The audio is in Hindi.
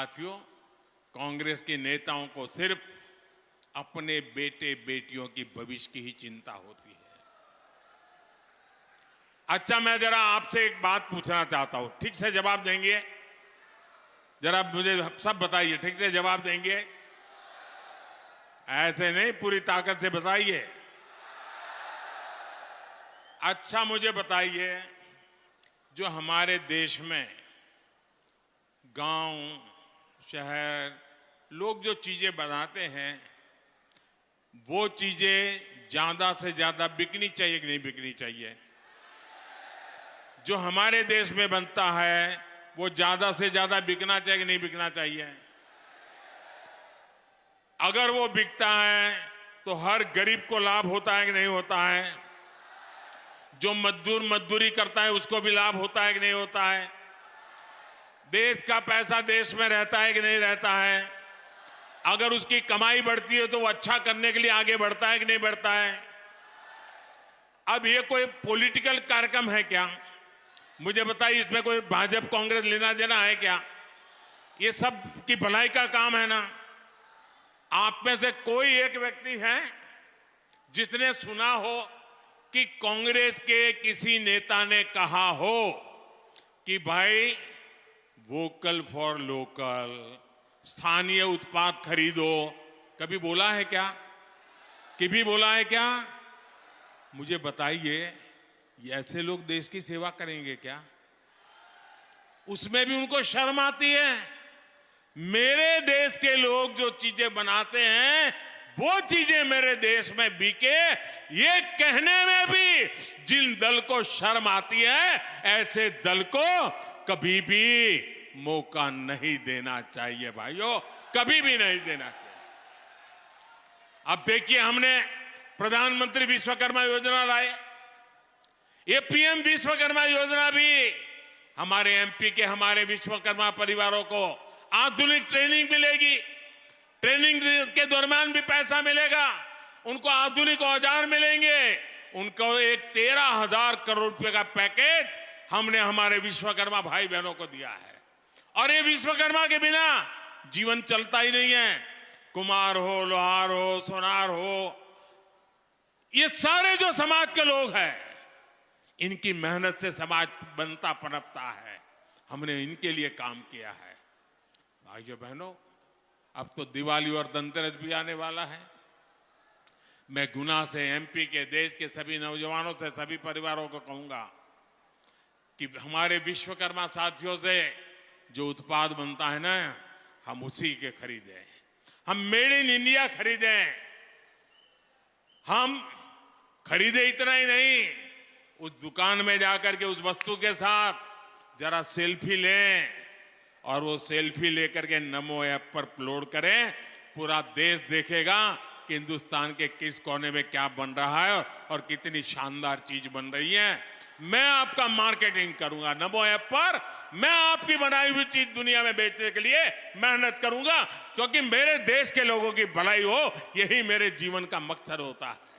साथियों, कांग्रेस के नेताओं को सिर्फ अपने बेटे बेटियों की भविष्य की ही चिंता होती है। अच्छा, मैं जरा आपसे एक बात पूछना चाहता हूं, ठीक से जवाब देंगे? जरा मुझे सब बताइए, ठीक से जवाब देंगे? ऐसे नहीं, पूरी ताकत से बताइए। अच्छा, मुझे बताइए, जो हमारे देश में गांव, शहर, लोग जो चीजें बनाते हैं, वो चीजें ज्यादा से ज्यादा बिकनी चाहिए कि नहीं बिकनी चाहिए? जो हमारे देश में बनता है वो ज्यादा से ज्यादा बिकना चाहिए कि नहीं बिकना चाहिए? अगर वो बिकता है तो हर गरीब को लाभ होता है कि नहीं होता है? जो मजदूर मजदूरी करता है उसको भी लाभ होता है कि नहीं होता है? देश का पैसा देश में रहता है कि नहीं रहता है? अगर उसकी कमाई बढ़ती है तो वो अच्छा करने के लिए आगे बढ़ता है कि नहीं बढ़ता है? अब ये कोई पॉलिटिकल कार्यक्रम है क्या? मुझे बताइए, इसमें कोई भाजपा कांग्रेस लेना देना है क्या? ये सब की भलाई का काम है ना। आप में से कोई एक व्यक्ति है जिसने सुना हो कि कांग्रेस के किसी नेता ने कहा हो कि भाई वोकल फॉर लोकल, स्थानीय उत्पाद खरीदो? कभी बोला है क्या? कभी बोला है क्या? मुझे बताइए, ऐसे लोग देश की सेवा करेंगे क्या? उसमें भी उनको शर्म आती है। मेरे देश के लोग जो चीजें बनाते हैं वो चीजें मेरे देश में बिके, ये कहने में भी जिन दल को शर्म आती है, ऐसे दल को कभी भी मौका नहीं देना चाहिए भाइयों, कभी भी नहीं देना चाहिए। अब देखिए, हमने प्रधानमंत्री विश्वकर्मा योजना लाए। ये पीएम विश्वकर्मा योजना भी हमारे एमपी के हमारे विश्वकर्मा परिवारों को आधुनिक ट्रेनिंग मिलेगी। ट्रेनिंग के दौरान भी पैसा मिलेगा, उनको आधुनिक औजार मिलेंगे, उनको एक 13,000 करोड़ रुपए का पैकेज हमने हमारे विश्वकर्मा भाई बहनों को दिया है। और ये विश्वकर्मा के बिना जीवन चलता ही नहीं है। कुम्हार हो, लोहार हो, सोनार हो, ये सारे जो समाज के लोग हैं, इनकी मेहनत से समाज बनता पनपता है। हमने इनके लिए काम किया है। भाइयों बहनों, अब तो दिवाली और धनतेरस भी आने वाला है। मैं गुना से, एमपी के, देश के सभी नौजवानों से, सभी परिवारों को कहूंगा कि हमारे विश्वकर्मा साथियों से जो उत्पाद बनता है ना, हम उसी के खरीदें। हम मेड इन इंडिया खरीदें। हम खरीदे इतना ही नहीं, उस दुकान में जाकर के उस वस्तु के साथ जरा सेल्फी लें और वो सेल्फी लेकर के नमो ऐप पर अपलोड करें। पूरा देश देखेगा कि हिंदुस्तान के किस कोने में क्या बन रहा है और कितनी शानदार चीज बन रही है। मैं आपका मार्केटिंग करूंगा नमो ऐप पर। मैं आपकी बनाई हुई चीज दुनिया में बेचने के लिए मेहनत करूंगा, क्योंकि मेरे देश के लोगों की भलाई हो, यही मेरे जीवन का मकसद होता है।